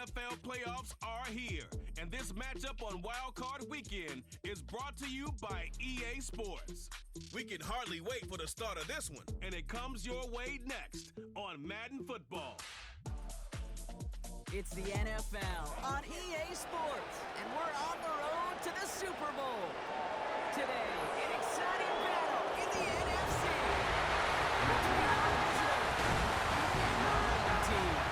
NFL playoffs are here, and this matchup on Wild Card Weekend is brought to you by EA Sports. We can hardly wait for the start of this one, and it comes your way next on Madden Football. It's the NFL on EA Sports, and we're on the road to the Super Bowl. Today, an exciting battle in the NFC between our visitor and our home team.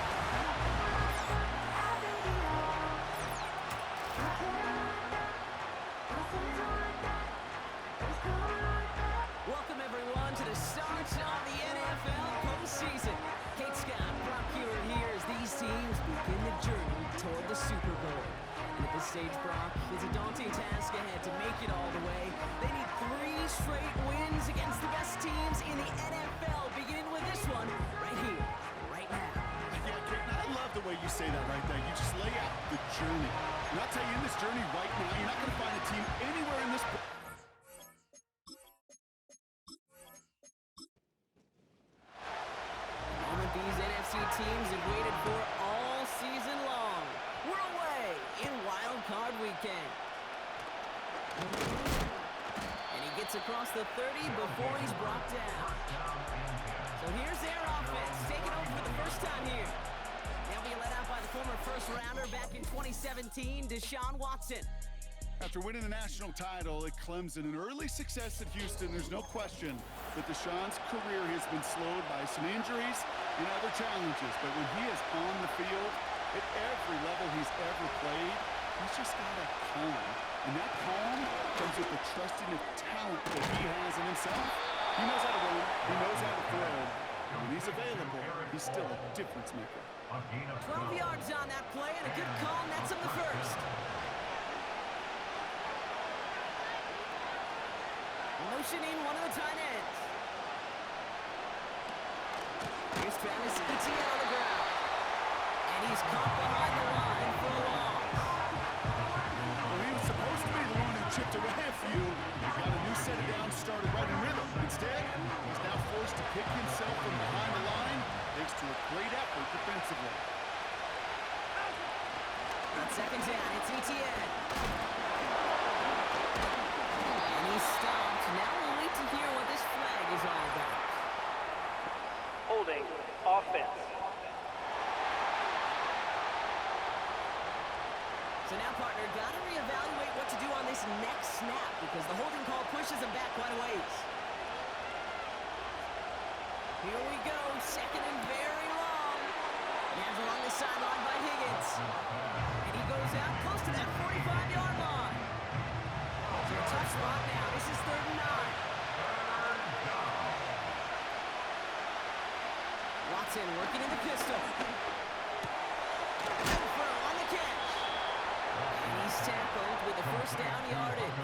Welcome, everyone, to the start of the NFL postseason. Kate Scott, Brock Hewitt here as these teams begin the journey toward the Super Bowl. And at this stage, Brock, it's a daunting task ahead to make it all the way. They need 3 straight wins against the best teams in the NFL, beginning with this one right here, right now. Yeah, Kate, I love the way you say that right there. You just lay out the journey. And I'll tell you, in this journey right now, you're not going to find a team anywhere in this... These NFC teams have waited for all season long. We're away in Wild Card Weekend. And he gets across the 30 before he's brought down. So here's their offense, taking over for the first time here. They'll be led out by the former first-rounder back in 2017, Deshaun Watson. After winning the national title at Clemson and early success at Houston, there's no question that Deshaun's career has been slowed by some injuries and other challenges. But when he is on the field, at every level he's ever played, he's just got a calm. And that calm comes with the trusting of talent that he has in himself. He knows how to run, he knows how to throw. When he's available, he's still a difference maker. 12 yards on that play and a good call nets him the first. Motioning one of the tight ends. Here's Travis Etienne on the ground. And he's caught behind the line for a loss. Well, he was supposed to be the one who chipped away a few. He got a new set of downs started right in rhythm. Instead, he's now forced to pick himself from behind the line thanks to a great effort defensively. On second down, it's Etienne. And he's stopped. Now we'll wait to hear what this flag is all about. Holding offense. So now, partner, got to reevaluate what to do on this next snap because the holding call pushes him back quite a ways. Here we go, second and very long. Hands along the sideline by Higgins. And he goes out close to that 45-yard line. So a tough spot now. This is 3rd and 9. Watson working in the pistol. Renfro on the catch. And he's tackled with the first down yardage.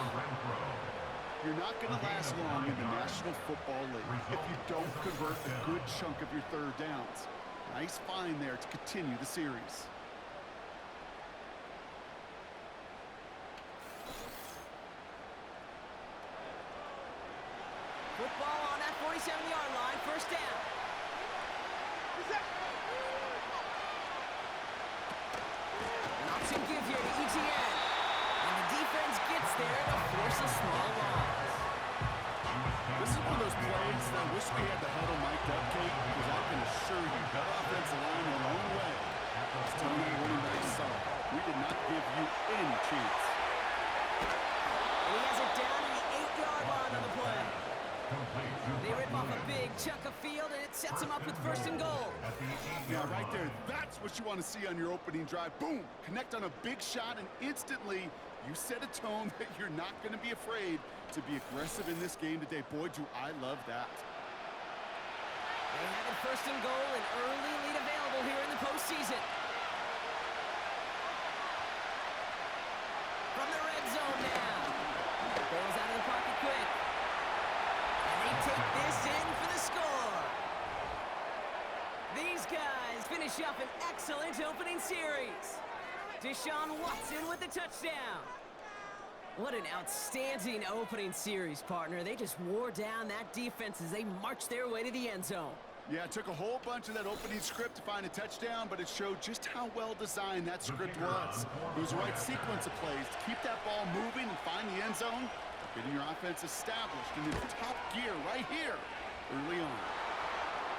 You're not going to last long in the National Football League if you don't convert a good chunk of your 3rd downs. Nice find there to continue the series. Football on that 47-yard line, first down. An option give here to Etienne. And the defense gets there to force a small loss. This is one of those plays that I wish we had the huddle mic'd up, Kate, because I can assure you that offensive line in their own way is telling the running back, sorry, we did not give you any chance. And he has it down to the 8-yard line on the play. They rip off a big chunk of field, and it sets them up with 1st and goal. Yeah, right there. That's what you want to see on your opening drive. Boom! Connect on a big shot, and instantly you set a tone that you're not going to be afraid to be aggressive in this game today. Boy, do I love that. They have it 1st and goal, an early lead available here in the postseason. From the red zone now. Goes out of the pocket quick. And they take this in for the score. These guys finish up an excellent opening series. Deshaun Watson with the touchdown. What an outstanding opening series, partner. They just wore down that defense as they marched their way to the end zone. Yeah, it took a whole bunch of that opening script to find a touchdown, but it showed just how well designed that script was. It was the right sequence of plays to keep that ball moving and find the end zone, getting your offense established in its top gear right here early on.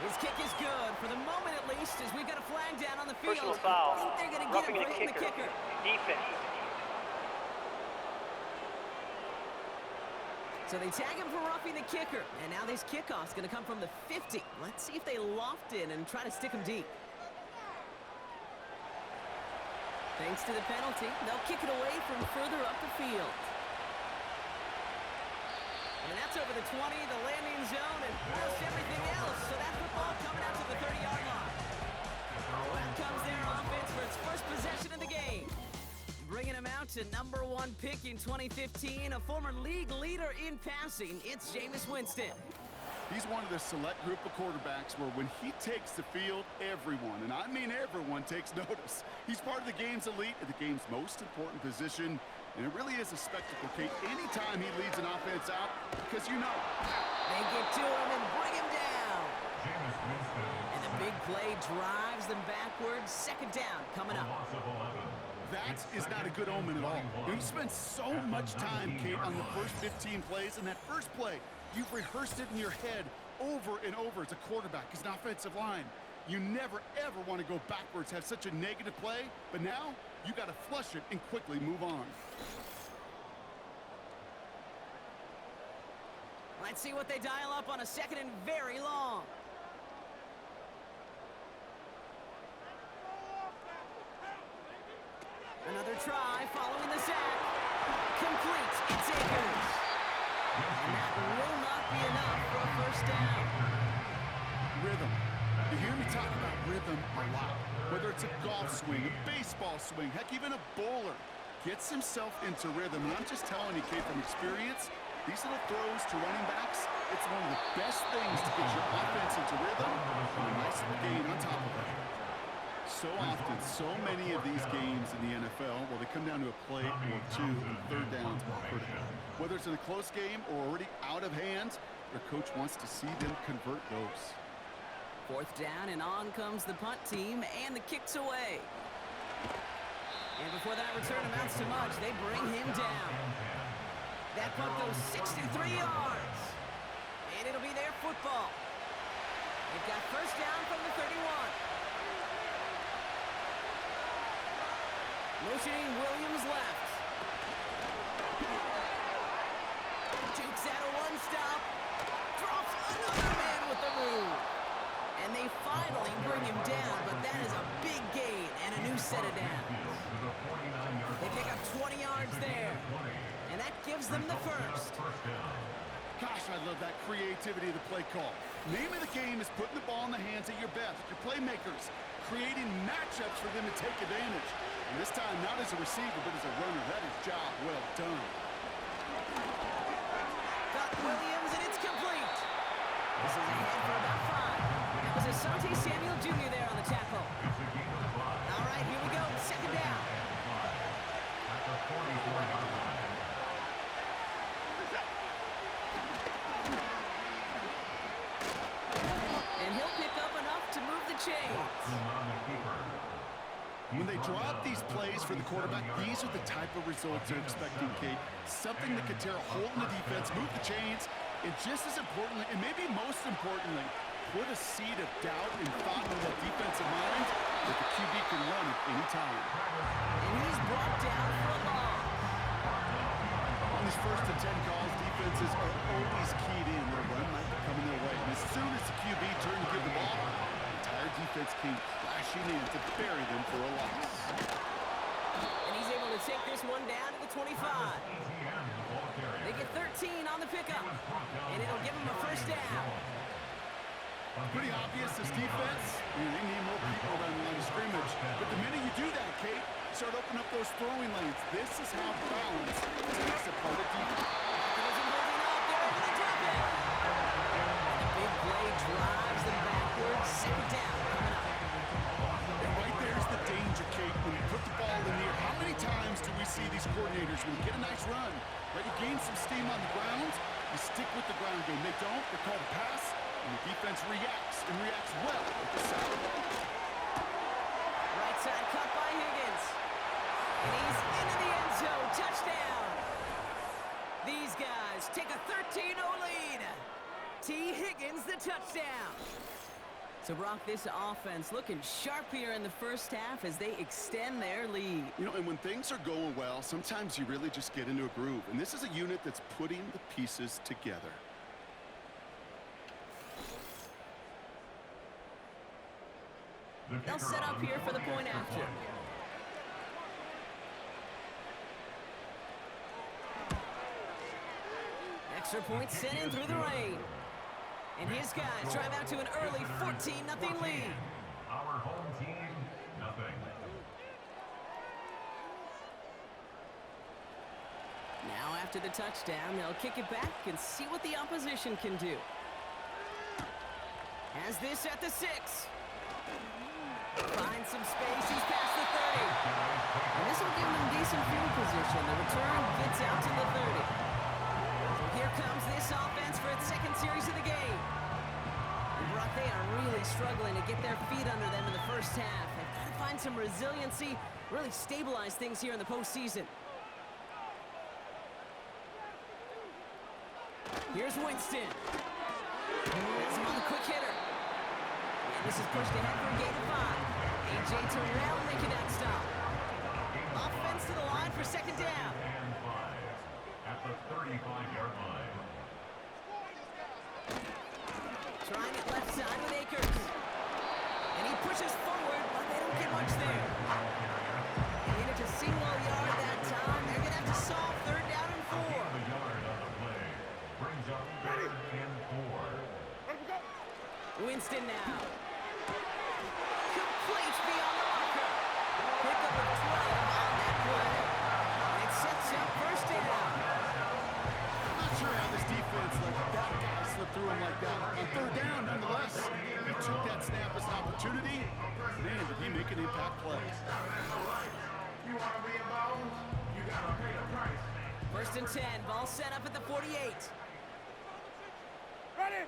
His kick is good, for the moment at least, as we've got a flag down on the field. Personal foul. I think they're going to get Roughing it for hitting the kicker. Defense. So they tag him for roughing the kicker, and now this kickoff's going to come from the 50. Let's see if they loft in and try to stick him deep. Thanks to the penalty, they'll kick it away from further up the field. And that's over the 20, the landing zone, and most everything else. So that football coming out to the 30-yard line. Well, comes their offense for its first possession of the game. Bringing him out to #1 pick in 2015, a former league leader in passing, it's Jameis Winston. He's one of the select group of quarterbacks where when he takes the field, everyone, and I mean everyone, takes notice. He's part of the game's elite at the game's most important position, and it really is a spectacle, Kate, anytime he leads an offense out, because you know. They get to him and bring him down. And the big play drives them backwards. Second down coming up. That is not a good omen at all. You spend so much time, Kate, on the first 15 plays, and that first play, you've rehearsed it in your head over and over as a quarterback, as an offensive line. You never, ever want to go backwards, have such a negative play, but now you got to flush it and quickly move on. Let's see what they dial up on a second and very long. Another try following the sack. Complete. It's Akers. And that will not be enough for a first down. Rhythm. You hear me talk about rhythm a lot. Whether it's a golf swing, a baseball swing, heck, even a bowler gets himself into rhythm. And I'm just telling you, Kate, from experience, these little throws to running backs, it's one of the best things to get your offense into rhythm and a nice little gain on top of it. So often, so many of these games in the NFL, well, they come down to a play or two, and third downs are critical. Whether it's in a close game or already out of hand, their coach wants to see them convert those. Fourth down, and on comes the punt team, and the kick's away. And before that return amounts to much, they bring him down. That punt goes 63 yards. And it'll be their football. They've got first down from the 31. Motioning Williams left. Jukes out a one-stop. Drops another man with the move. And they finally bring him down, but that is a big gain and a new set of downs. They pick up 20 yards there. And that gives them the first. Gosh, I love that creativity of the play call. Name of the game is putting the ball in the hands of your best, your playmakers, creating matchups for them to take advantage. And this time, not as a receiver, but as a runner. That is job well done. Got Williams, and it's complete. This is ahead for about 5. That was Asante Samuel Jr. there on the tackle. All right, here we go. Second down. And he'll pick up enough to move the chains. When they drop these plays for the quarterback, these are the type of results they're expecting, Kate. Something that could tear a hole in the defense, move the chains, and just as importantly, and maybe most importantly, put a seed of doubt and thought in that defensive mind that the QB can run at any time. And he's brought down for a loss. On these first and 10 calls, defenses are always keyed in. Their run might be coming their way. And as soon as the QB turns to give the ball, the entire defense came crashing in to bury them for a loss. And he's able to take this one down to the 25. They get 13 on the pickup. And it'll give them a first down. Pretty obvious, this defense, they need more people around the line of scrimmage. But the minute you do that, Kate, start opening up those throwing lanes. This is how balance takes a part of defense. Isn't holding up. They're able to drop it. And the big play drives them backwards. Second down coming up. And right there's the danger, Kate, when you put the ball in the air. How many times do we see these coordinators, when you get a nice run, let you gain some steam on the ground, you stick with the ground game. They don't, they're called a pass, and And the defense reacts, and reacts well with the sack. Right side cut by Higgins. And he's into the end zone. Touchdown. These guys take a 13-0 lead. T. Higgins, the touchdown. So, Brock, this offense looking sharp here in the first half as they extend their lead. You know, and when things are going well, sometimes you really just get into a groove. And this is a unit that's putting the pieces together. They'll set up here for the point after. Extra point sent in through the rain. And his guys drive out to an early 14-0 lead. Our home team, nothing. Now after the touchdown, they'll kick it back and see what the opposition can do. Has this at the 6. Finds some space, he's past the 30. And this will give them decent field position. The return gets out to the 30. So here comes this offense for its second series of the game. And Brock, they are really struggling to get their feet under them in the first half. They've got to find some resiliency, really stabilize things here in the postseason. Here's Winston. That's him on the quick hitter. And this is pushed ahead for a gain of 5. A.J. Terrell making that stop. Offense to the line for second down. And 5 at the 35-yard line. Trying it left side with Akers. And he pushes forward, but they don't get much there. They needed a single yard that time. They're going to have to solve third down and 4. The yard on the play brings up 3rd and 4. Winston now. Completes beyond the marker. Pickup of 12 on that play. And it sets up first down. I'm not sure how this defense let that guy slip through him like that. On third down, nonetheless, he took that snap as an opportunity. Man, did he make an impact play. You want to be involved? You got to pay the price. First and 10. Ball set up at the 48. Ready.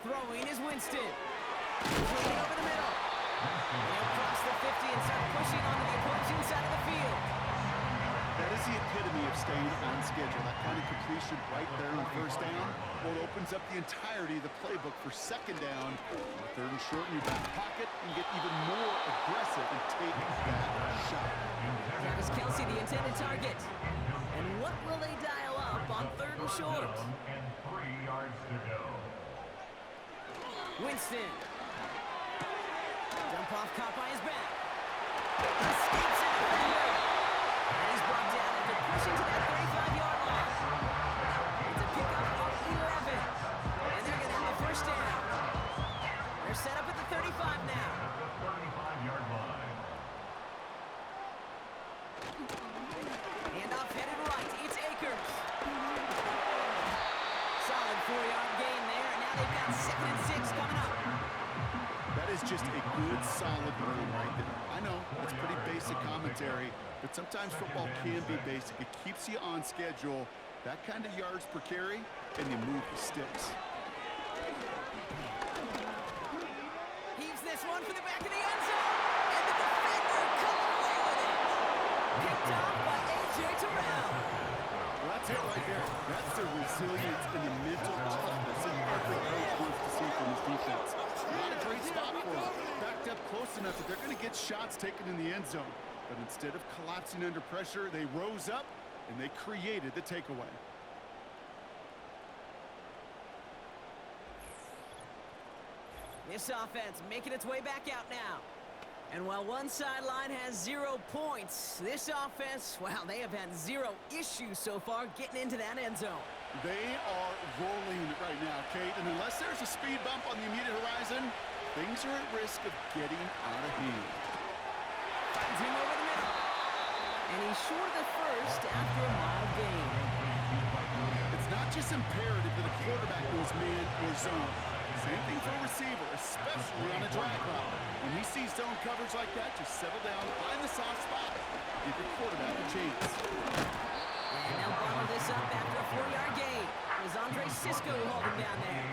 Throwing is Winston. Moving over the middle. They'll cross the 50 and start pushing onto the opposing side of the field. That is the epitome of staying on schedule. That kind of completion right there on first down. Well, it opens up the entirety of the playbook for second down. Third and short in your back pocket and get even more aggressive and take that shot. Travis Kelce, the intended target. And what will they dial up on third and short? And 3 yards to go. Winston. Dump off caught by his back. Escapes in the defender. And he's brought down after pushing to that 35-yard line. It's a pickup of 11. And they're going to have a first down. They're set up at the 35 now. The 35-yard line. Handoff headed right. It's Akers. Solid 4-yard gain there. And now they've got 2nd and 6 coming up. That is just a good, solid run right there. I know, it's pretty basic commentary, but sometimes football can be basic. It keeps you on schedule, that kind of yards per carry, and you move the sticks. Heaves this one for the back of the end zone. And the defender comes away with it. Picked off by A.J. Terrell. Well, that's it right there. That's the resilience and the mental toughness that every coach wants to see from his defense. Not a great spot for them. Backed up close enough that they're going to get shots taken in the end zone. But instead of collapsing under pressure, they rose up and they created the takeaway. This offense making its way back out now. And while one sideline has 0 points, this offense, well, they have had 0 issues so far getting into that end zone. They are rolling right now, Kate, and unless there's a speed bump on the immediate horizon, things are at risk of getting out of hand. Finds him over the middle. And he's short of the first after a mild gain. It's not just imperative that a quarterback knows man or zone. Same thing for a receiver, especially on a drag route. When he sees zone coverage like that, just settle down, find the soft spot, give your quarterback a chance. And they'll bottle this up after a 4-yard gain. It was Andre Sisco who held him down there.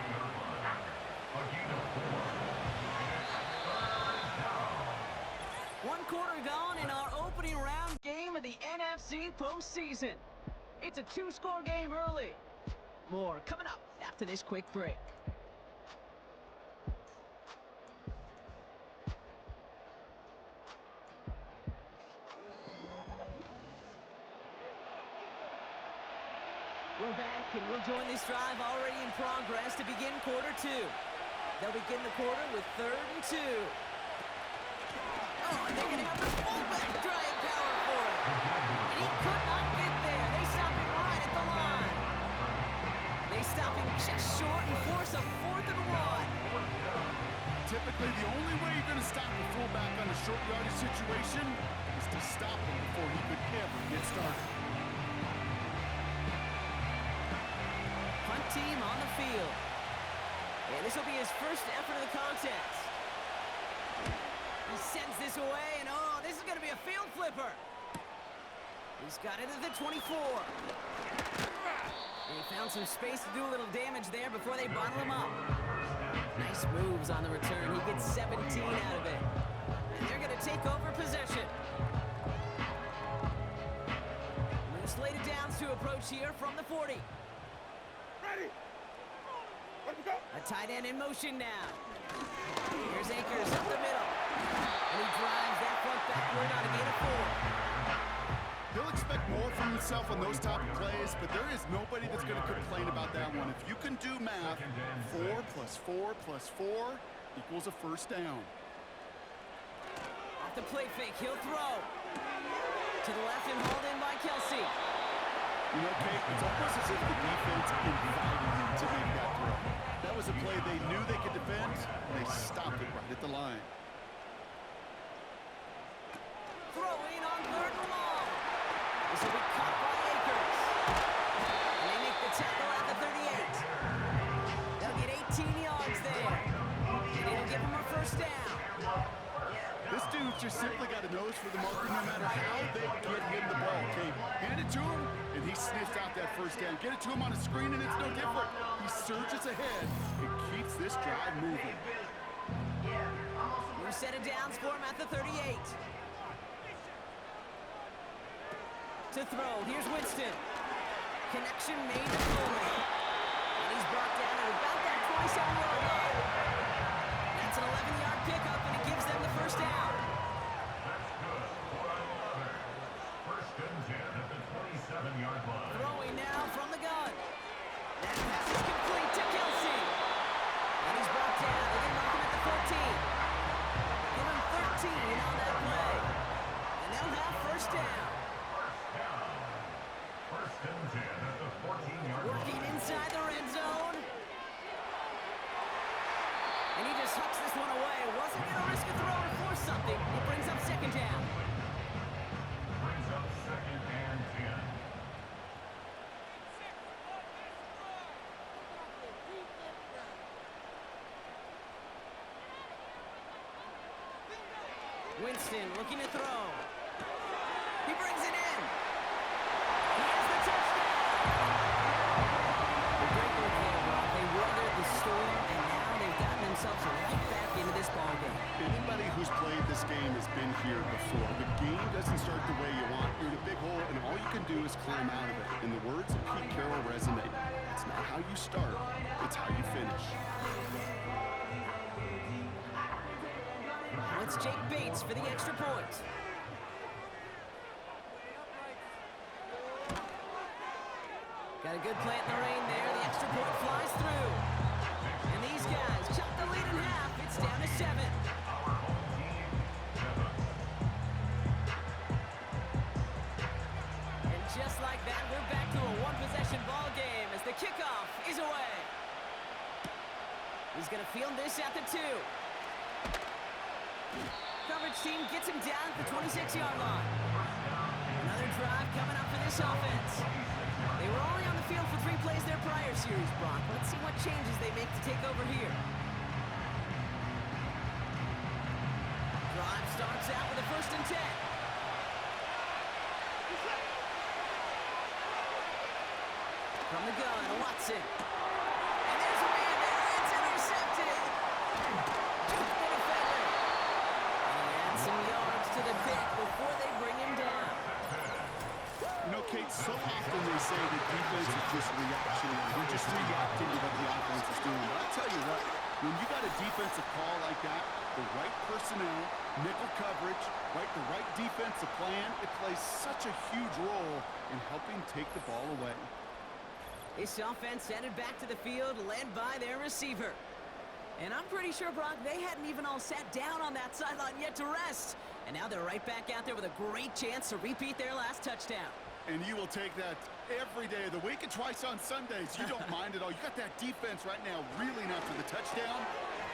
One quarter gone in our opening round game of the NFC postseason. It's a two-score game early. More coming up after this quick break. We're back, and we'll join this drive already in progress to begin quarter two. They'll begin the quarter with 3rd and 2. Oh, and they're going to have the fullback drive power for it. And he could not get there. They stop him right at the line. They stop him just short and force a 4th and 1. Typically, the only way you're going to stop a fullback on a short yardage situation is to stop him before he could ever get started. Punt team on the field. And this will be his first effort of the contest. He sends this away, and oh, this is going to be a field flipper. He's got it at the 24. And he found some space to do a little damage there before they bottle him up. Nice moves on the return. He gets 17 out of it. And they're going to take over possession. Loose laid it down to approach here from the 40. Ready. Let me go. A tight end in motion now. Here's Akers up the middle. And he drives that front backward on a gain of 4. He'll expect more from himself on those type of plays, but there is nobody that's going to complain about that one. If you can do math, 4 plus 4 plus 4 equals a first down. Off the play fake, he'll throw. To the left and hauled in by Kelsey. You know, Kate, it's almost as if the defense invited him to make that throw. That was a play they knew they could defend, and they stopped it right at the line. Throwing on 3rd and long. This will be caught by Akers. And they make the tackle at the 38. They'll get 18 yards there. And it'll give them a first down. This dude's just simply got a nose for the marker no matter how they get him the ball, Kate. Hand it to him, and he sniffs out that first down. Get it to him on a screen, and it's no different. He surges ahead and keeps this drive moving. New set of downs for him at the 38. To throw, here's Winston. Connection made to Coleman. And he's brought down at about that 27-yard line. That's an 11-yard pickup, and it gives them the first down. First and 10 at the 27-yard line. Throwing now from the gun. That pass is complete to Kelsey. And he's brought down. They didn't mark him at the 14. Give him 13 on that play. And they'll have first down. First and 10 at the 14-yard line. Working inside the red zone. And he just hucks this one away. Wasn't going to risk a throw or force something. It brings up second down. Brings up 2nd and 10. Winston looking to throw. He brings it in. Here's the touchdown. The great work there, Rob. They weathered the storm, and now they've gotten themselves right back into this ballgame. Anybody who's played this game has been here before. The game doesn't start the way you want. You're in a big hole, and all you can do is climb out of it. And the words of Pete Carroll resonate. It's not how you start, it's how you finish. Now it's Jake Bates for the extra point. Got a good plant in the rain there. The extra point flies through. And these guys chop the lead in half. It's down to 7. And just like that, we're back to a one-possession ball game as the kickoff is away. He's going to field this at the 2. Coverage team gets him down at the 26-yard line. Another drive coming up for this offense. They were only on the field for 3 plays their prior series, Brock. Let's see what changes they make to take over here. Drive starts out with a 1st and 10. From the gun, Watson. And there's a man there. It's intercepted. Kate, so often they say that defense is just reactionary. They're just reacting to what the offense is doing. But I'll tell you what, when you got a defensive call like that, the right personnel, nickel coverage, the right defensive plan, it plays such a huge role in helping take the ball away. This offense headed back to the field, led by their receiver. And I'm pretty sure, Brock, they hadn't even all sat down on that sideline yet to rest. And now they're right back out there with a great chance to repeat their last touchdown. And you will take that every day of the week and twice on Sundays. You don't mind at all. You got that defense right now reeling after the touchdown.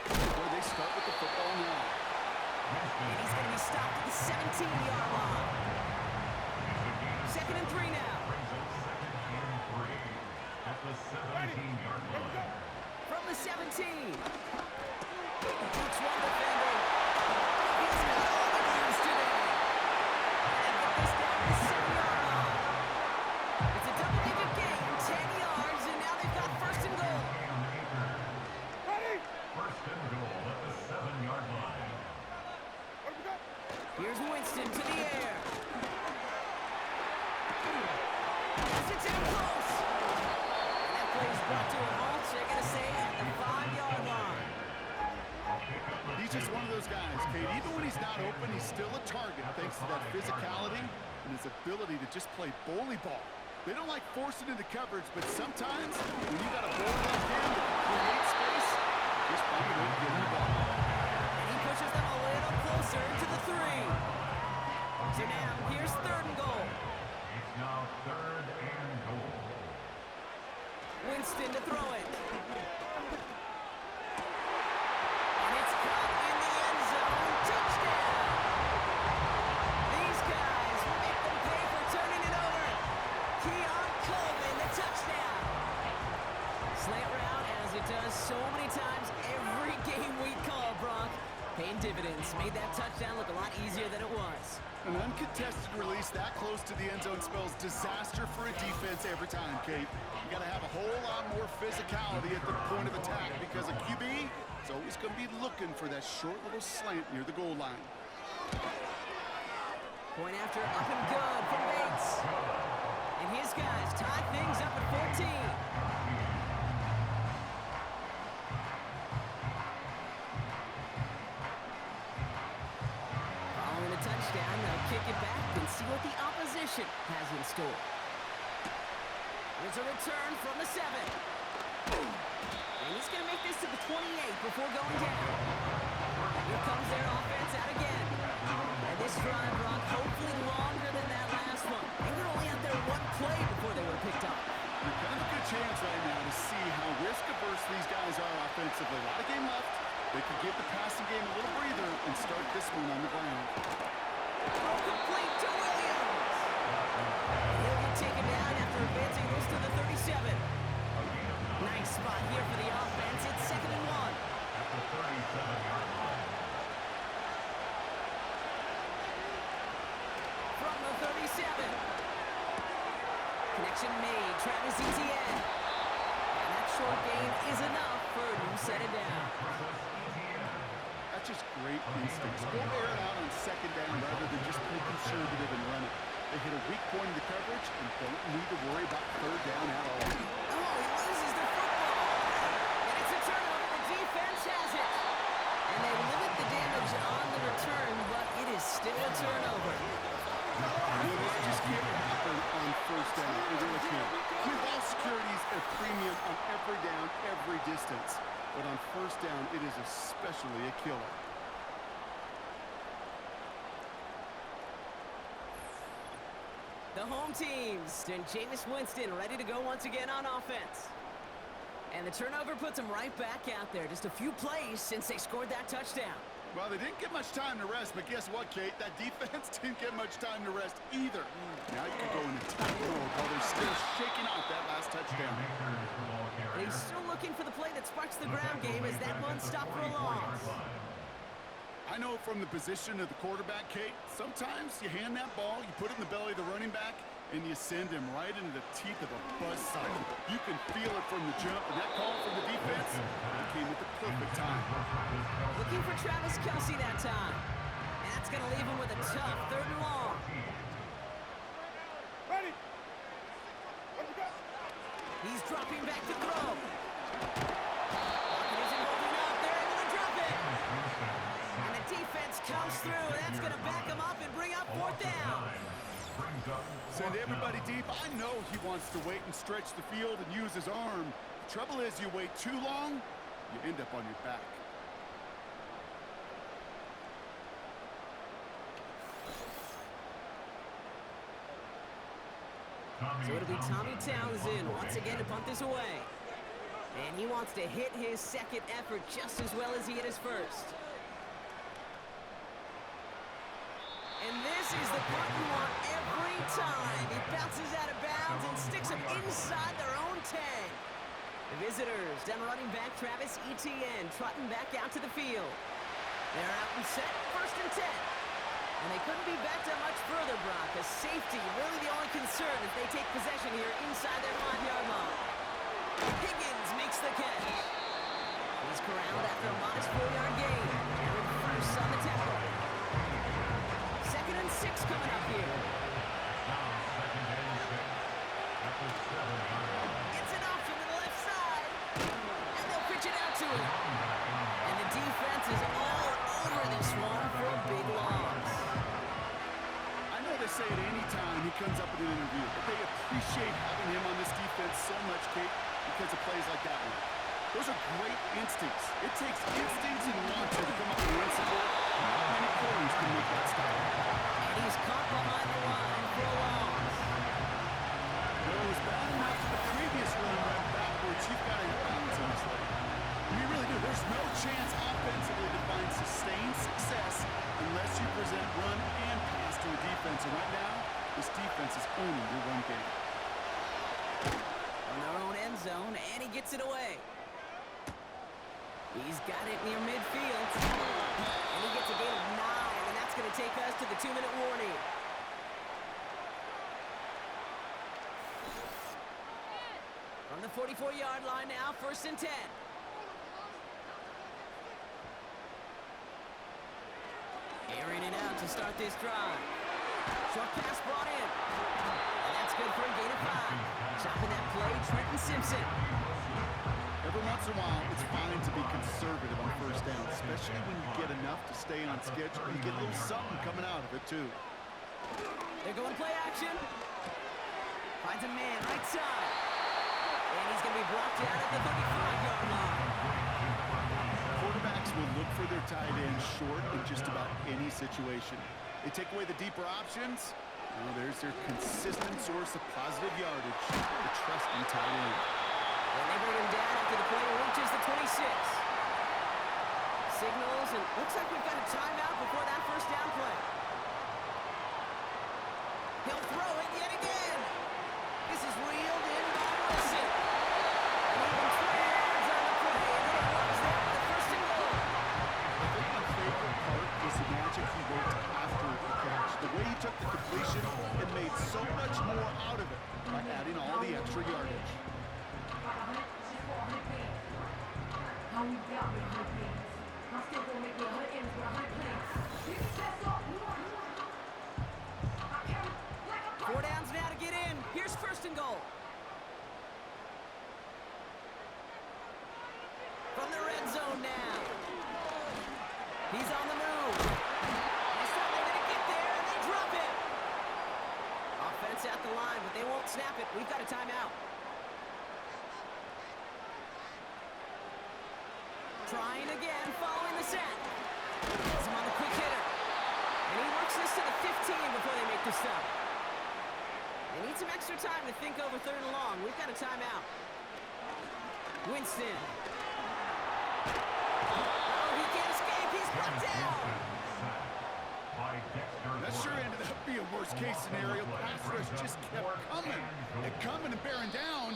Where they start with the football now. And he's going to be stopped at the 17-yard line. 2nd and 3 now. At the 17-yard line. From the 17. Takes one defender. He's got all the games today. And get this down to the 7-yard line. It's a double-digit gain, 10 yards, and now they've got 1st and goal. First and goal at the 7-yard line. Here's Winston to the air. Yes, it's in close. And that play is brought to a halt, so they're going to say at the 5-yard line. He's just one of those guys, Kate. Even when he's not open, he's still a target thanks to that physicality and his ability to just play bully ball. They don't like forcing into coverage, but sometimes when you got a ball like him that creates space, just find a way to get in the ball. And he pushes them a little closer to the 3. So now, here's 3rd and goal. It's now 3rd and goal. Winston to throw it. And it's caught in the end zone. Touchdown! These guys make them pay for turning it over. Keon Coleman, the touchdown. Slant route, as it does so many times every game we call, Brock. Paying dividends. Made that touchdown look a lot easier than it was. An uncontested release that close to the end zone spells disaster for a defense every time, Kate. You got to have a whole lot more physicality at the point of attack because a QB is always going to be looking for that short little slant near the goal line. Point after up and good from Bates. And his guys tie things up at 14. Following a touchdown, they'll kick it back and see what the opposition has in store. There's a return from the 7. And he's going to make this to the 28 before going down. Here comes their offense out again. And this drive, Brock, hopefully longer than that last one. They were only out there one play before they were picked up. You've got a good chance right now to see how risk-averse these guys are offensively. A lot of game left. They could give the passing game a little breather and start this one on the ground. Complete to Williams. He'll get taken down after advancing this to the 37. Nice spot here for the offense. It's 2nd and 1. At the 37-yard line. From the 37. Connection made. Travis Etienne. And that short gain is enough for a new set it down. That's just great instincts. Go air it out on 2nd down rather than just play conservative and run it. They hit a weak point in the coverage and don't need to worry about 3rd down at all. Oh, he loses the football. And it's a turnover. The defense has it. And they limit the damage on the return, but it is still a turnover. This just can't happen on 1st down. It really can't. I mean, ball security is a premium on every down, every distance. But on 1st down, it is especially a killer. The home teams and Jameis Winston ready to go once again on offense. And the turnover puts them right back out there. Just a few plays since they scored that touchdown. Well, they didn't get much time to rest, but guess what, Kate? That defense didn't get much time to rest either. Now you can go in attack mode while they're still shaking off that last touchdown. And he's still looking for the play that sparks the ground game as that one stopped for a loss. I know from the position of the quarterback, Kate, sometimes you hand that ball, you put it in the belly of the running back, and you send him right into the teeth of a buzzsaw. You can feel it from the jump, and that call from the defense came at the perfect time. Looking for Travis Kelce that time. And that's going to leave him with a tough 3rd and long. dropping back to throw. Pocket isn't holding up. They're able to drop it. And the defense comes through. That's going to back them up and bring up fourth down. Send everybody deep. I know he wants to wait and stretch the field and use his arm. The trouble is you wait too long, you end up on your back. So it'll be Tommy Townsend once again to punt this away. And he wants to hit his second effort just as well as he hit his first. And this is the punt you want every time. He bounces out of bounds and sticks him inside their own 10. The visitors, down running back Travis Etienne, trotting back out to the field. They're out and set, 1st and 10. And they couldn't be backed up much further, Brock. A safety, really the only concern if they take possession here inside their 5-yard line. Higgins makes the catch. He's corralled after a modest 4-yard gain. Jared first on the tackle. 2nd and 6 coming up here. Gets it off to the left side. And they'll pitch it out to him. And the defense is all over this one for a big loss. I know they say it any time he comes up in an interview, but they appreciate having him on this defense so much, Kate, because of plays like that one. Those are great instincts. It takes instincts and wanting to come up and run support. Not many corners can make that stop. And he's caught behind the line for a loss. Well, it was bad enough the previous run right backwards. You've got to have balance in this leg. You really do. There's no chance offensively to find sustained success unless you present run and pass to a defense. And right now, this defense is owning your run game. On their own end zone, and he gets it away. He's got it near midfield. And he gets a gain of 9, and that's going to take us to the 2-minute warning. From the 44-yard line now, 1st and 10. Airing it out to start this drive. Short pass brought in. And that's good for a gain of 5. Chopping that play, Trenton Simpson. Every once in a while, it's fine to be conservative on 1st down, especially when you get enough to stay on schedule. You get a little something coming out of it, too. They're going play action. Finds a man right side. And he's going to be brought down at the 35-yard line. Quarterbacks will look for their tight end short in just about any situation. They take away the deeper options. Well, there's their consistent source of positive yardage, the trusting tight end. And they bring him down after the play reaches the 26. Signals, and looks like we've got a timeout before that 1st down play. He'll throw it yet again. This is reeled in by Wilson. And even 3 yards on the play, and then it runs there for the 1st and goal. I think my favorite part is the magic he worked after the catch. The way he took the completion and made so much more out of it by adding all the extra yardage. Four downs now to get in. Here's 1st and goal. From the red zone now. He's on the move. This time they're going to get there, and they drop it. Offense at the line, but they won't snap it. We've got a timeout. Trying again, following the set. Has him on the quick hitter. And he works this to the 15 before they make the stop. They need some extra time to think over 3rd and long. We've got a timeout. Winston. Oh, he can't escape. He's brought down. That sure ended up being a worst-case scenario. Pass rush just kept coming and bearing down.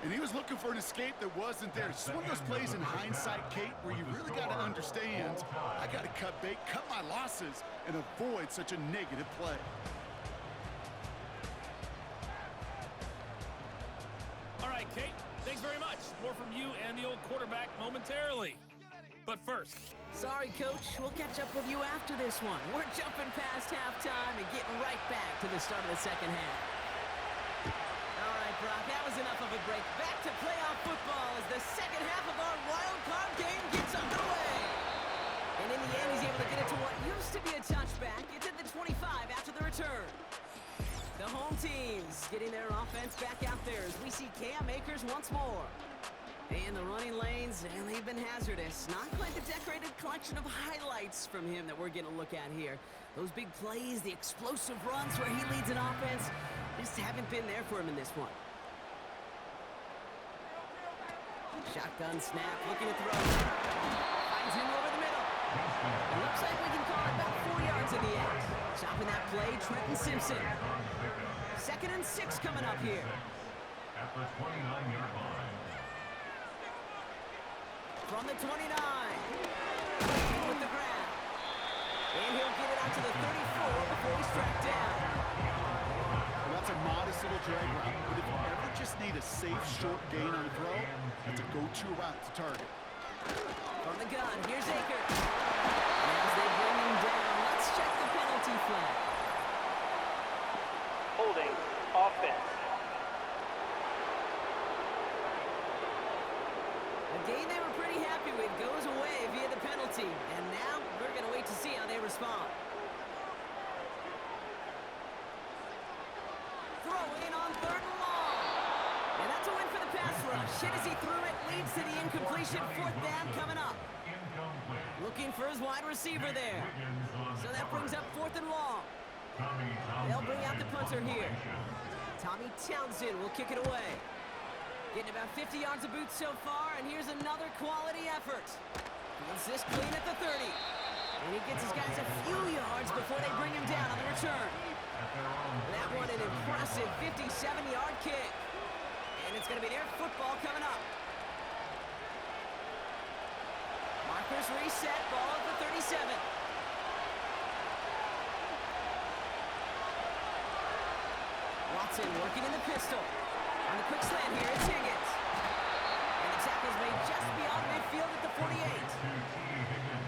And he was looking for an escape that wasn't there. It's just one of those plays in hindsight, Kate, where you really got to understand, I got to cut bait, cut my losses, and avoid such a negative play. All right, Kate, thanks very much. More from you and the old quarterback momentarily. But first, Sorry, Coach. We'll catch up with you after this one. We're jumping past halftime and getting right back to the start of the 2nd half. All right, Brock. That was enough of a break. Back to playoff football as the second half of our wild card game gets underway. And in the end, he's able to get it to what used to be a touchback. It's at the 25 after the return. The home team's getting their offense back out there as we see Cam Akers once more. And the running lanes, and they've been hazardous. Not quite the decorated collection of highlights from him that we're getting a look at here. Those big plays, the explosive runs where he leads an offense, just haven't been there for him in this one. Shotgun snap, looking to throw. Finds him over the middle. It looks like we can call it about 4 yards in the end. Chopping that play, Trenton Simpson. 2nd and 6 coming up here. At the 29-yard line. From the 29. With the grab. And he'll get it out to the 34 before he's tracked down. Well, that's a modest little drag route, but if you ever just need a safe, short gain on a throw, that's a go-to route to target. From the gun, here's Akers. And as they bring him down, let's check the penalty flag. Holding offense. A game they were pretty happy with goes away via the penalty. And now we're going to wait to see how they respond. Throw in on 3rd and long. And that's a win for the pass rush. Hit as he threw it, leads to the incompletion. 4th down coming up. Looking for his wide receiver there. So that brings up 4th and long. They'll bring out the punter here. Tommy Townsend will kick it away. Getting about 50 yards of boots so far, and here's another quality effort. Feels this clean at the 30. And he gets his guys a few yards before they bring him down on the return. That one an impressive 57-yard kick. And it's going to be their football coming up. Markers reset, ball at the 37. Watson working in the pistol. On the quick slant here, it's Higgins. And the tackle's made just beyond midfield at the 48.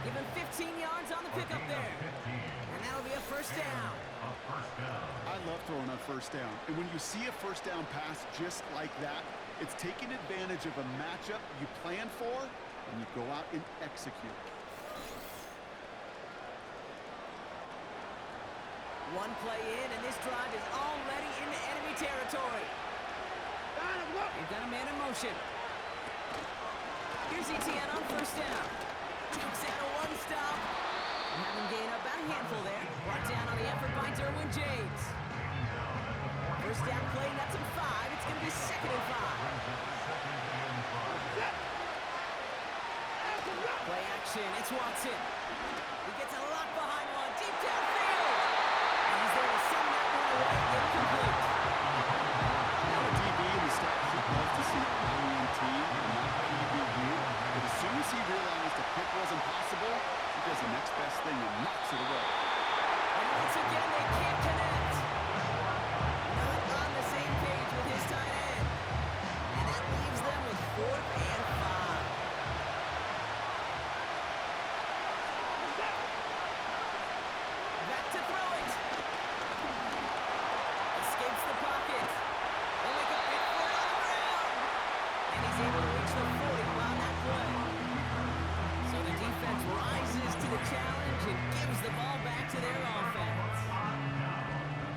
Give him 15 yards on the pickup there. And that'll be a 1st down. I love throwing on 1st down. And when you see a 1st down pass just like that, it's taking advantage of a matchup you plan for, and you go out and execute. One play in, and this drive is already into enemy territory. They've got a man in motion. Here's Etienne on 1st down. Jumps out of 1 stop. And have him gain about a handful there. Brought down on the effort by Derwin James. 1st down play, that's him 5. It's going to be 2nd and 5. Play action, it's Watson. He gets a lock behind one, deep downfield. And he's there to send that one away, incomplete. DB in the stat sheet loves to see INT and not PBU, but as soon as he realized the pick wasn't possible, he does the next best thing and knocks it away. And once again, they can't connect. Not on the same page with his tight end. And that leaves them with 4th and 5. Back to throw it. Escapes the pocket. They'll make a big play on the ground. And he's able to reach the 40 on that play. So the defense rises to the challenge and gives the ball back to their offense.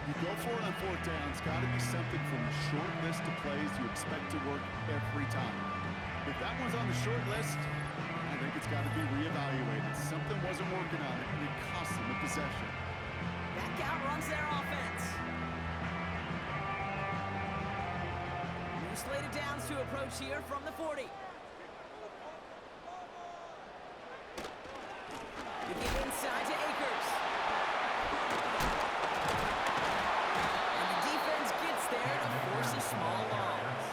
You go for it on 4th down, it's got to be something from the short list of plays you expect to work every time. If that one's on the short list, I think it's got to be reevaluated. Something wasn't working on it, and it cost them a possession. Back out runs their offense. New slated downs to approach here from the 40. We get inside to Akers. And the defense gets there to force a small loss.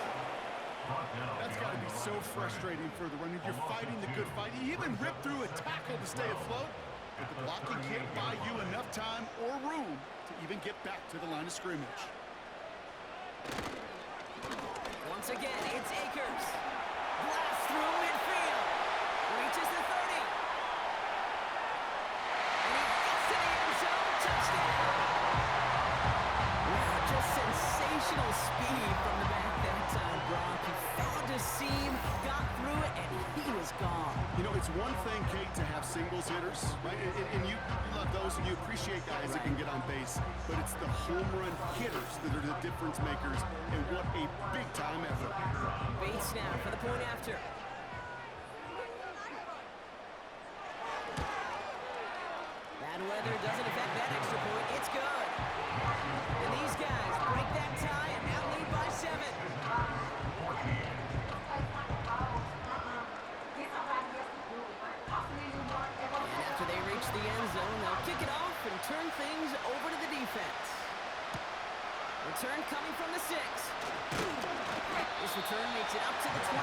That's got to be so frustrating for the runner. You're fighting the good fight. You even ripped through a tackle to stay afloat, but the blocking can't buy you enough time or room to even get back to the line of scrimmage. Once again, it's Akers. Blast through midfield. Reaches the 30. And he gets to the end zone. Touchdown. Wow, just sensational speed from the back one thing, Kate, to have singles hitters, right? And you love those, and you appreciate guys that can get on base. But it's the home run hitters that are the difference makers, and what a big-time effort. Bates now for the point after. Bad weather doesn't affect that extra point. It's good. And these guys break that tie and now lead by 7. And after they reach the end zone, they'll kick it off and turn things over to the defense. Return coming from the 6. This return makes it up to the 25.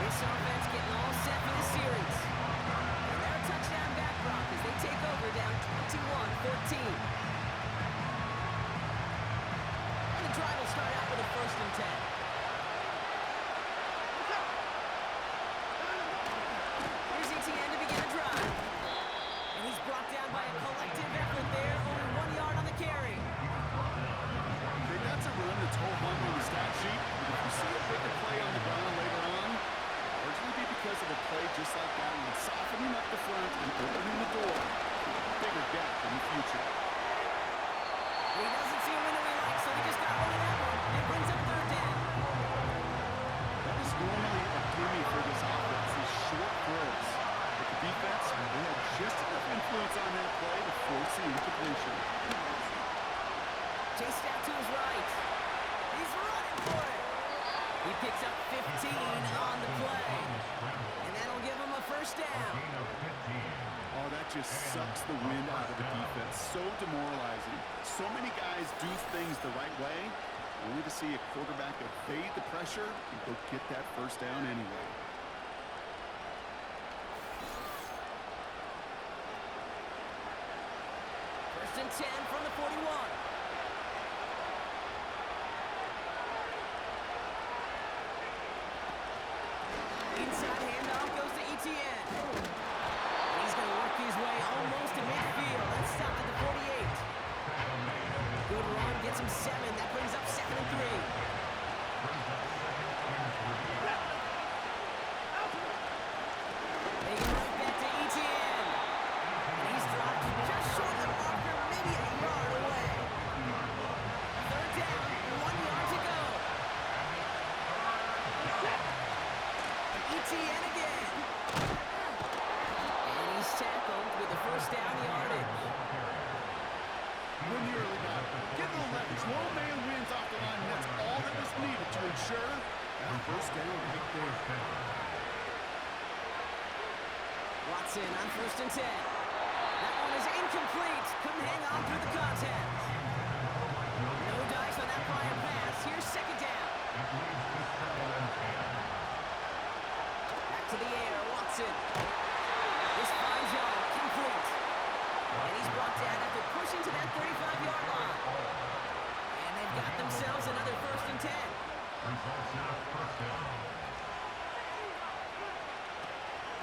This offense getting all set for the series. And they're a touchdown back, Brock, as they take over down 21-14. And the drive will start out with a 1st and 10. Here's ETN to begin the drive. And he's brought down by a collective effort there, only 1 yard on the carry. That's a run that's whole hung on the stat sheet, but if you see a bigger play on the ground later on, largely be because of a play just like that one, softening up the front and opening the door for a bigger gap in the future. He doesn't see a window he likes, so he just got rid of that one. It brings up 3rd down. That is normally a gimme for this offense, these short throws. But the defense, they had just enough influence on that play to force the incompletion. Chased out to his right. He's running for it. He picks up 15 on the play. And that'll give him a 1st down. Oh, that just sucks the wind out of the defense. So demoralizing. So many guys do things the right way, only to see a quarterback evade the pressure and go get that 1st down anyway. First and 10 from the 41. Inside handoff goes to ETN. He's going to work his way almost to midfield. That's stopped at the 48. Good run, gets him 7. That brings up 2nd and 3. They get right back to ETN. And he's dropped just short of the marker, maybe a yard away. 3rd down, 1 yard to go. ETN again. And he's tackled with the 1st down yardage. Win the early battle. Get a little leverage. No man wins off the line, and that's all that was needed to ensure that 1st down right there. Watson on 1st and 10. That one is incomplete. Couldn't hang on through the contact. No dice on that prior pass. Here's 2nd down. Back to the air, Watson. This finds Young, complete. And he's brought down after pushing to that 35-yard line. And they've got themselves another 1st and 10.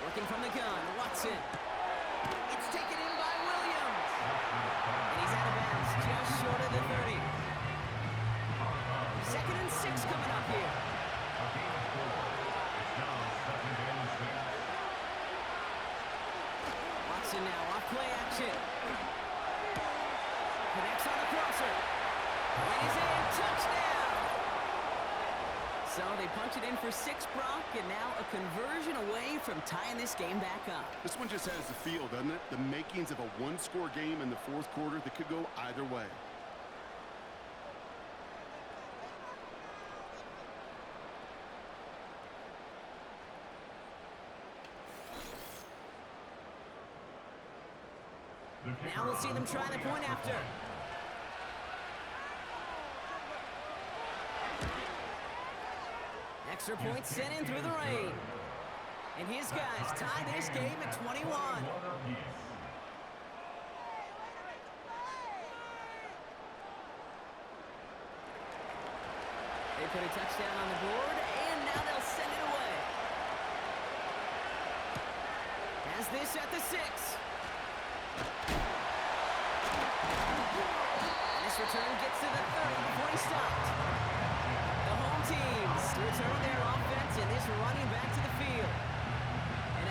Working from the gun, Watson. It's taken in by Williams. And he's out of bounds, just short of the 30. 2nd and 6 coming up here. Watson now off play action. Connects on the crosser. And he's in, touchdown! So they punch it in for 6, Brock, and now a conversion away from tying this game back up. This one just has the feel, doesn't it? The makings of a one-score game in the 4th quarter that could go either way. Now we'll see them try the point after. Extra point sent in through the rain. And his guys tie this game at 21. They put a touchdown on the board, and now they'll send it away. Has this at the 6. This return gets to the 30 before he stopped. The home teams return their offense, and this running back to the field.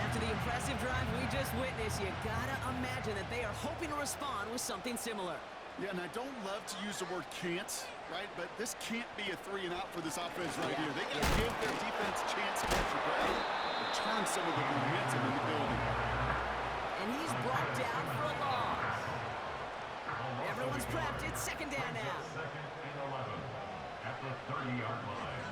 After the impressive drive we just witnessed, you gotta imagine that they are hoping to respond with something similar. Yeah, and I don't love to use the word can't, right? But this can't be a 3-and-out for this offense right here. They got to give their defense a chance to catch your breath and turn some of the momentum in the building. And he's brought down for a loss. Everyone's prepped. It's second down now. Second and 11 at the 30-yard line.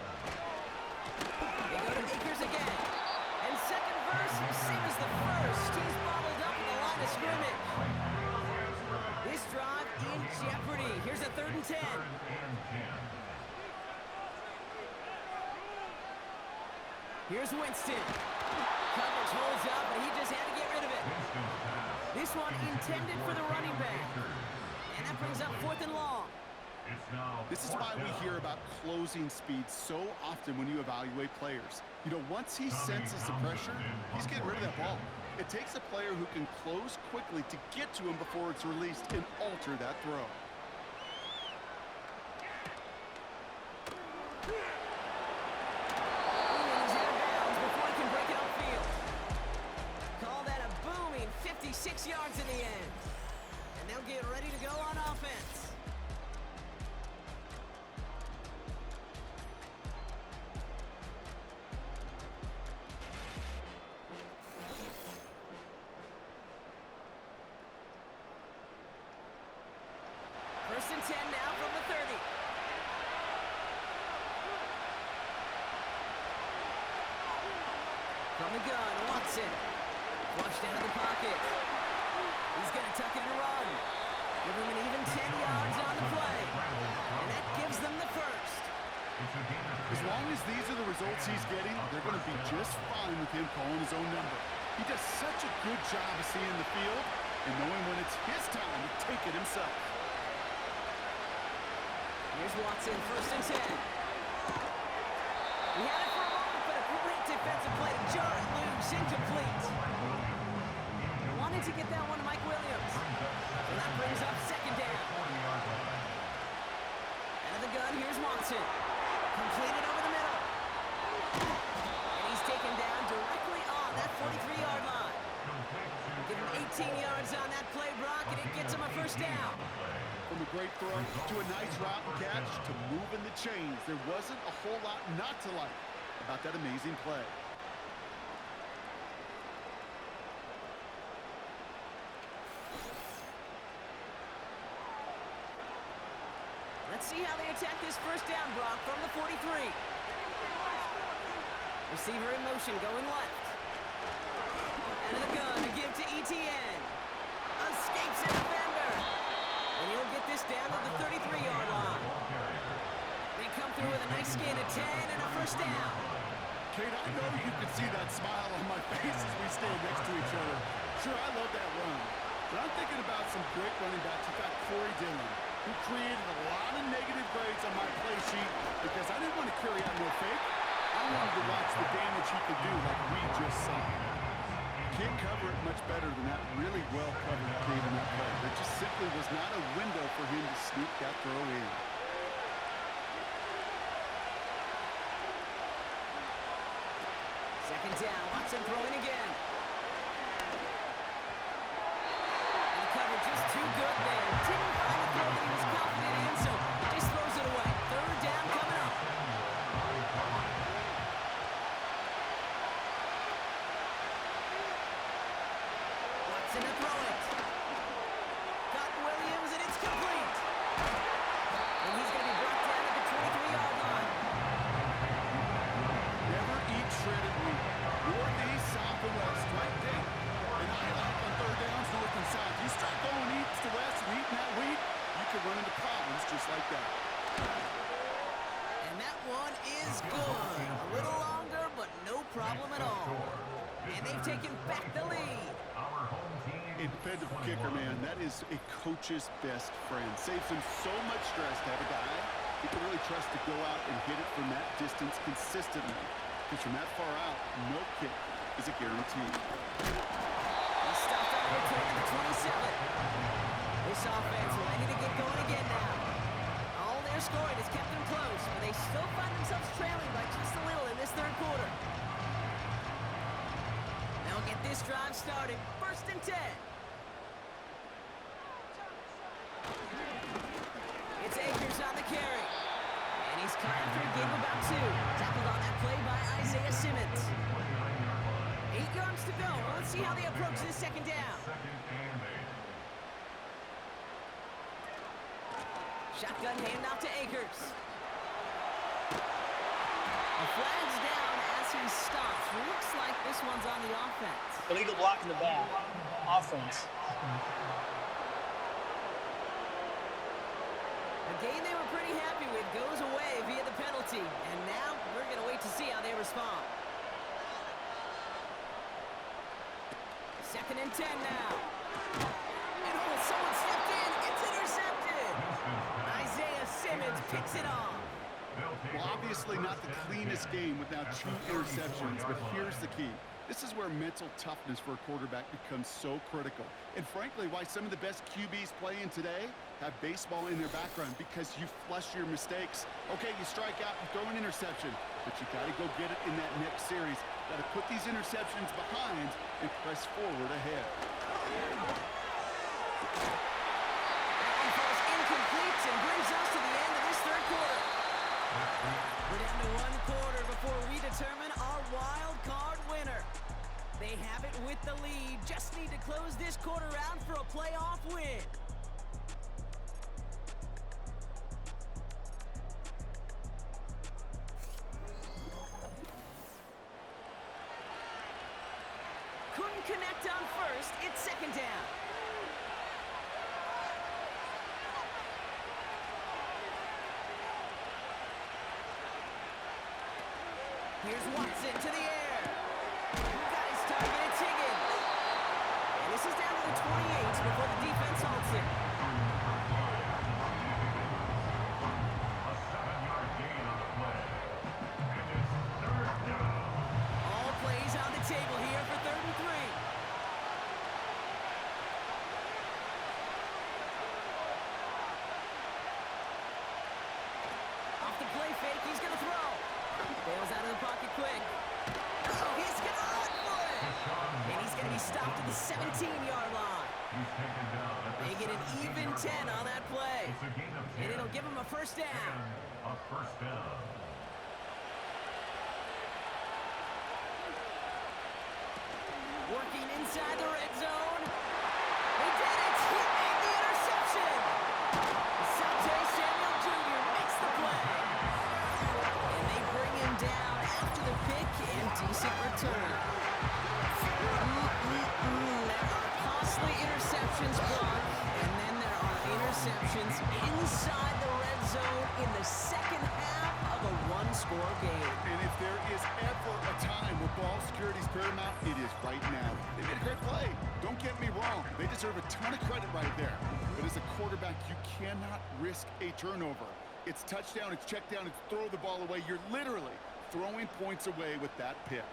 They go to Akers again. And second verse, same as the first. He's bobbled up in the line of scrimmage. This drive in jeopardy. Here's a 3rd and 10. Here's Winston. Coverage holds up, and he just had to get rid of it. This one intended for the running back. And that brings up 4th and long. This is why we hear about closing speed so often when you evaluate players. You know, once he senses the pressure, he's getting rid of that ball. It takes a player who can close quickly to get to him before it's released and alter that throw. And he's out of bounds before he can break it upfield. Call that a booming 56 yards in the end. And they'll get ready to go on offense. First and 10 now from the 30. From the gun, Watson. Flushed out of the pocket. He's going to tuck it and run. Give him an even 10 yards on the play. And that gives them the first. As long as these are the results he's getting, they're going to be just fine with him calling his own number. He does such a good job of seeing the field and knowing when it's his time to take it himself. Here's Watson, first and 10. He had it for a moment, but a great defensive play to jar it loose, incomplete. Wanted to get that one to Mike Williams. And that brings up second down. Out of the gun, here's Watson. Completed over the middle. And he's taken down directly on that 43-yard line. Give him 18 yards on that play, Brock, and it gets him a first down. From a great throw to a nice route and catch to moving the chains, there wasn't a whole lot not to like about that amazing play. Let's see how they attack this first down, Brock, from the 43. Receiver in motion, going left. Out of the gun to give to ETN. Escapes a defender. And he'll get this down to the 33-yard line. They come through with a nice gain of 10 and a first down. Kate, I know you can see that smile on my face as we stand next to each other. Sure, I love that run. But I'm thinking about some great running backs. You got Corey Dillon, who created a lot of negative grades on my play sheet because I didn't want to carry out no fake. I wanted to watch the damage he could do like we just saw. Can't cover it much better than that really well-covered Kate in that play. There just simply was not a window for him to sneak that throw in. Second down, Watson throwing again. And the cover just too good there. Didn't find the throw that he was confident in, so just throws it away. Third down coming up. Watson to throw it. Got Williams, and it's complete. And he's going to be brought down at the 23-yard line. Never eat shredded wheat. Northeast, south, and west, right there. And I like on third downs, north and south. You start going east to west and eating that wheat, you can run into problems just like that. And that one is good. A little longer, but no problem at all. And they've taken back the lead. A dependable kicker, man, that is a coach's best friend. Saves him so much stress to have a guy he can really trust to go out and hit it from that distance consistently. Because from that far out, no kick is a guarantee. He stopped on the return to the 27. This offense ready to get going again now. All their scoring has kept them close, but they still find themselves trailing by just a little in this third quarter. They'll get this drive started. 1st and 10. It's Akers on the carry. And he's caught after a gain of about 2. Tackled on that play by Isaiah Simmons. 8 yards to go. Well, let's see how they approach this 2nd down. Shotgun handoff to Akers. The flag's down as he stops. Looks like this one's on the offense. Illegal block in the back. Offense. A game they were pretty happy with goes away via the penalty. And now we're going to wait to see how they respond. 2nd and 10 now. And oh, someone stepped in. It's intercepted. Isaiah Simmons picks it off. Well, obviously not the cleanest game with now 2 interceptions, but here's the key. This is where mental toughness for a quarterback becomes so critical. And frankly, why some of the best QBs playing today have baseball in their background, because you flush your mistakes. Okay, you strike out and throw an interception, but you got to go get it in that next series. Got to put these interceptions behind and press forward ahead. That one falls incomplete and brings us to the end of this 3rd quarter. We're down to 1 quarter before we determine our wild card winner. They have it with the lead. Just need to close this quarter out for a playoff win. Couldn't connect on 1st. It's 2nd down. Here's Watson to the air. Got his target, it's Higgins. And this is down to the 28 before the defense halts it. A 7-yard gain on the play. And it's 3rd down. All plays on the table here for 3rd and 3. Off the play fake, he's going to throw. Bails out of the pocket quick. Oh, he's going to run for it. And he's going to be stopped at the 17-yard line. He's taken down at the They get an even 10 on that play. It's a gain of 10. And it'll give him a 1st down. A 1st down. Working inside the red zone. They did it! He made the interception! Asante Samuel Jr. makes the play. And they bring him down after the pick and decent return. There are costly interceptions blocked, and then there are interceptions inside the red zone in the 2nd half of a 1-score game. And if there is ever a time where ball security is paramount, it is right now. They made a great play. Don't get me wrong. They deserve a ton of credit right there. But as a quarterback, you cannot risk a turnover. It's touchdown, it's check down, it's throw the ball away. You're literally throwing points away with that pick.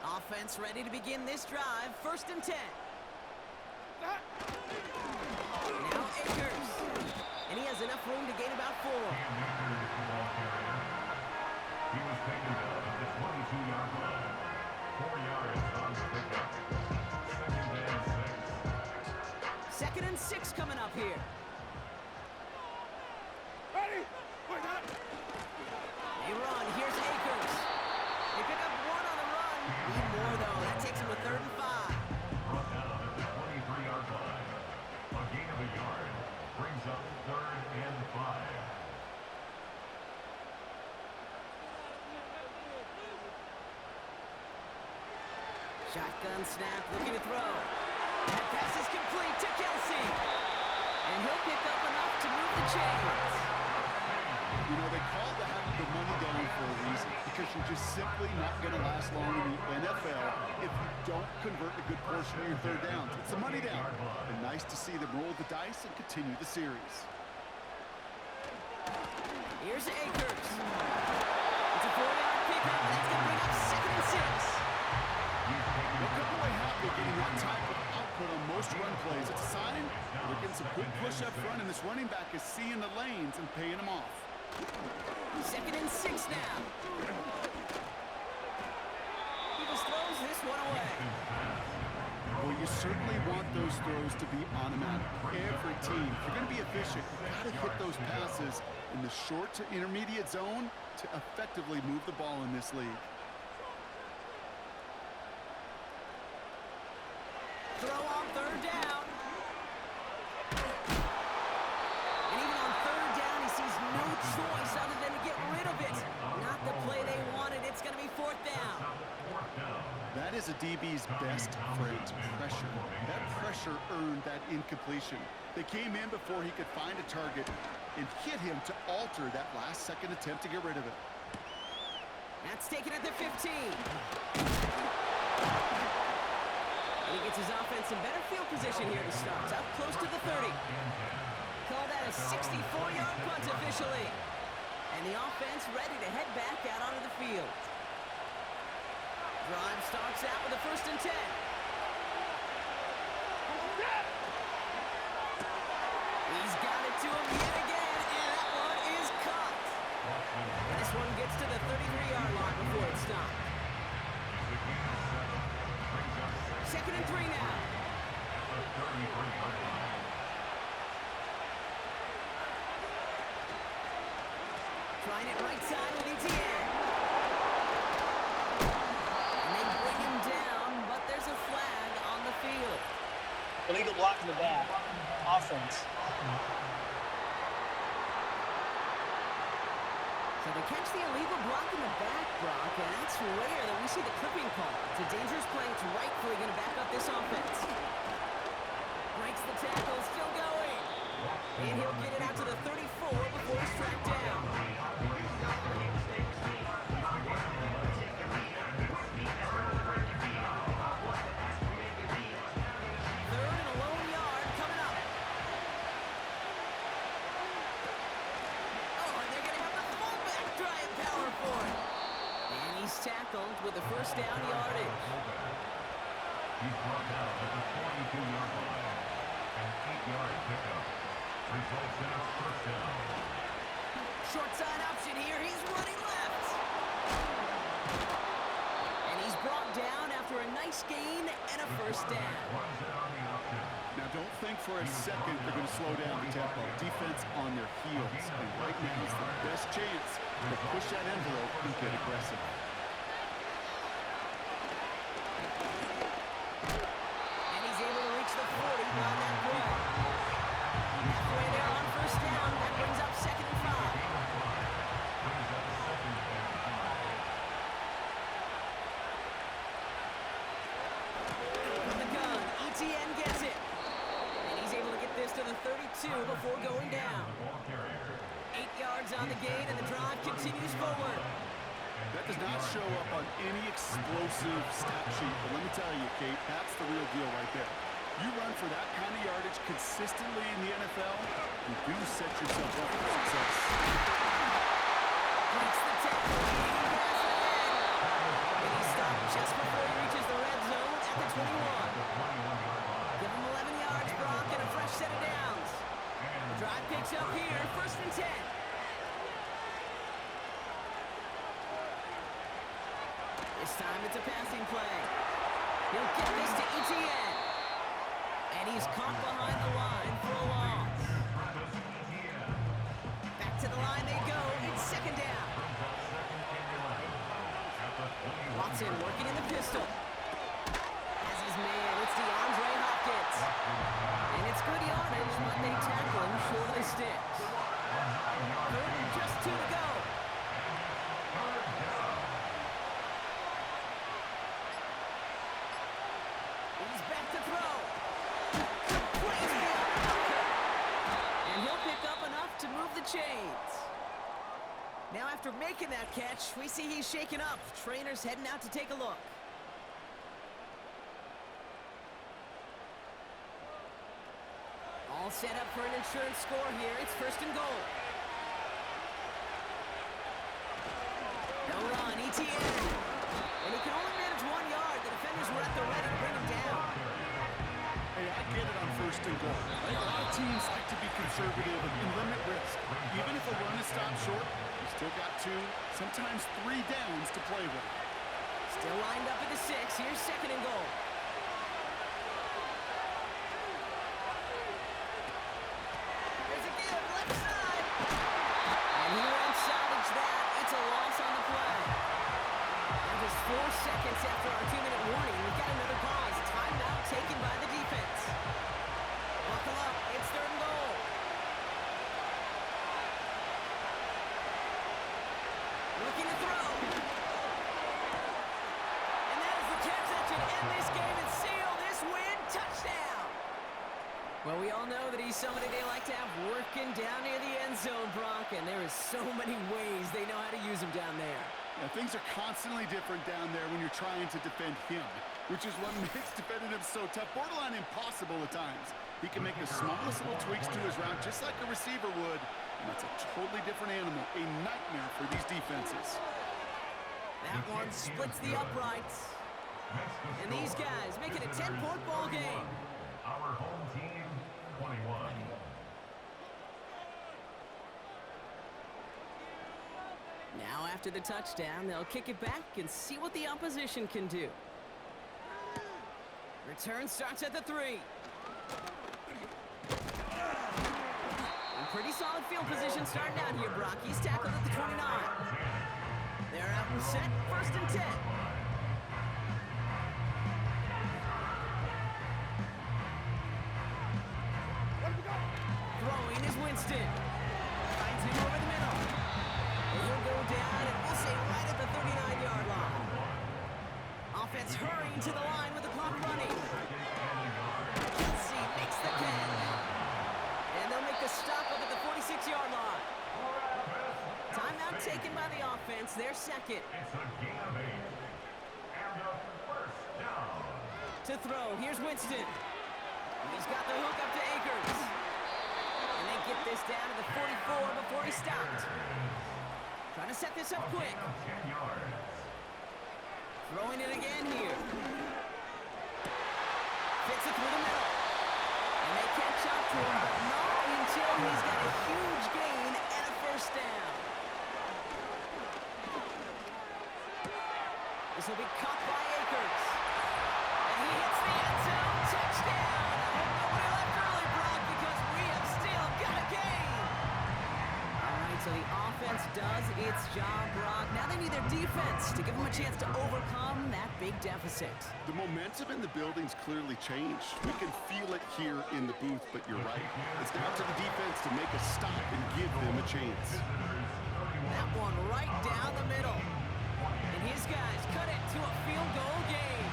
Offense ready to begin this drive. 1st and 10. Now Akers. And he has enough room to gain about 4. He was taken down at the 22-yard line. 4 yards on the pickup. 2nd and 6 coming up here. Ready? We're not. They run. Here's Akers. They pick up 1 on the run. Need more, though. That takes him to 3rd and 5. Brought down at the 23-yard line. A gain of a yard brings up 3rd and 5. Shotgun snap, looking to throw. That pass is complete to Kelsey. And he'll pick up enough to move the chains. You know, they call the having the money down for a reason, because you're just simply not going to last long in the NFL if you don't convert a good portion of your 3rd downs. It's the money down. And nice to see them roll the dice and continue the series. Here's Akers. It's a 4-yard pickup, and that's going to bring up 2nd and 6. They're going away happy getting that type of output on most run plays. It's a sign they're getting some good push up front, and this running back is seeing the lanes and paying them off. 2nd and 6 now. He just throws this one away. Well, you certainly want those throws to be automatic. Every team, if you're going to be efficient, you've got to hit those passes in the short to intermediate zone to effectively move the ball in this league. Throw on third down. And even on third down, he sees no choice other than to get rid of it. Not the play they wanted. It's going to be fourth down. That is a DB's best friend, pressure. That pressure earned that incompletion. They came in before he could find a target and hit him to alter that last-second attempt to get rid of it. That's taken at the 15. And he gets his offense in better field position here to start. Up close to the 30. Call that a 64-yard punt officially. And the offense ready to head back out onto the field. Drive starts out with a 1st and 10. He's got it to him yet again, and that one is caught. And this one gets to the 33-yard line before it stopped. 2nd and 3 now. Trying it right side with ETN. Illegal block in the back. Offense. So they catch the illegal block in the back, Brock, and that's rare that we see the clipping call. It's a dangerous play. It's rightfully going to back up this offense. Breaks the tackle, still going. And he'll get it out to the 34 before he's tracked down. Tackled with the 1st down yardage. He's brought down at the 42-yard line. An 8-yard pickup. Results in a 1st down. Short side option here. He's running left. And he's brought down after a nice gain and a 1st down. Now don't think for a second they're going to slow down the tempo. Defense on their heels. And right now is the best chance to push that envelope and get aggressive. Before going down. 8 yards on the gain, and the drive continues forward. That does not show up on any explosive stat sheet, but let me tell you, Kate, that's the real deal right there. You run for that kind of yardage consistently in the NFL, you do set yourself up for success. Breaks the tackle, leading pass ahead. And he stopped just before he reaches the red zone at the 21. Give him 11 yards, Brock, and a fresh set of downs. The drive picks up here, 1st and 10. This time it's a passing play. He'll get this to ETN. And he's caught behind the line for a loss. Back to the line they go. It's 2nd down. Watson working in the pistol. As his man, it's DeAndre Hopkins. And it's good yardage, but they tackle him short of the sticks. 3rd and just 2 to go. He's back to throw. And he'll pick up enough to move the chains. Now after making that catch, we see he's shaken up. Trainer's heading out to take a look. All set up for an insurance score here. It's 1st and goal. No run, ETN. And he can only manage 1 yard. The defenders were at the ready to bring him down. Hey, I get it on 1st and goal. Right? A lot of teams like to be conservative and limit risk. Even if a run is stopped short, you still got 2, sometimes 3 downs to play with. Still lined up at the 6. Here's 2nd and goal. somebody they like to have working down near the end zone, Brock, and there is so many ways they know how to use him down there. Yeah, things are constantly different down there when you're trying to defend him, which is what makes defending him so tough, borderline impossible at times. He can make the smallest little tweaks to his route just like a receiver would, and that's a totally different animal, a nightmare for these defenses. That one splits the uprights. And these guys make it a 10-point ball game. Our home team, 21. Now after the touchdown, they'll kick it back and see what the opposition can do. Return starts at the 3. In pretty solid field position starting out here, Brock. He's tackled at the 29. They're out and set, 1st and 10. Throwing is Winston. Finds him over the middle. And he'll go down, and we'll say right at the 39-yard line. Offense hurrying to the line with the clock running. Kelsey makes the catch. And they'll make the stop up at the 46-yard line. Timeout taken by the offense, their second. It's a gain of 8. And a first down. To throw, here's Winston. He's got the hook up to Akers. And they get this down to the 44 before he stopped. Trying to set this up quick. 10 yards. Throwing it again here. Fits it through the middle. And they catch up to him, but not until he's got a huge gain and a first down. This will be caught by Akers. And he hits the end zone. Touchdown. I hope nobody left early, Brock, because we have still got a gain. All right, so the offense does its job, Brock. Now they need their defense to give them a chance to overcome that big deficit. The momentum in the building's clearly changed. We can feel it here in the booth, but you're right. It's down to the defense to make a stop and give them a chance. That one right down the middle. And his guys cut it to a field goal game.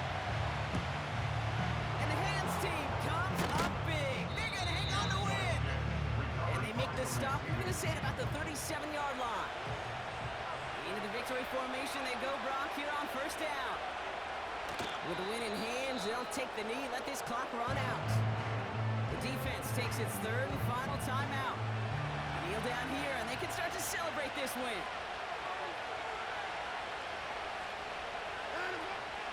And the Hands team comes up big. They're going to hang on to win. And they make the stop. We're going to say it about the 37-yard line. Into the victory formation they go, Brock, here on first down. With the win in hands, they'll take the knee, let this clock run out. The defense takes its 3rd and final timeout. Kneel down here, and they can start to celebrate this win.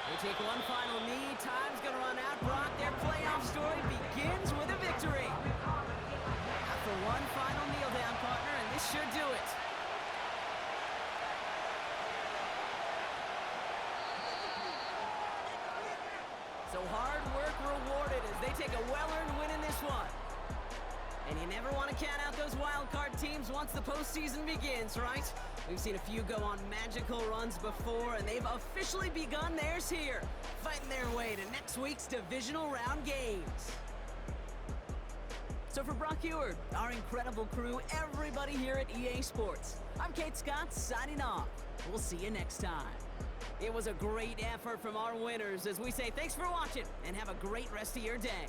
They take one final knee. Time's going to run out. Brock, their playoff story begins with a victory. After one final kneel down, partner, and this should do it. So hard work rewarded as they take a well-earned win in this one. And you never want to count out those wild card teams once the postseason begins, right? We've seen a few go on magical runs before, and they've officially begun theirs here, fighting their way to next week's divisional round games. So for Brock Eward, our incredible crew, everybody here at EA Sports, I'm Kate Scott signing off. We'll see you next time. It was a great effort from our winners as we say thanks for watching and have a great rest of your day.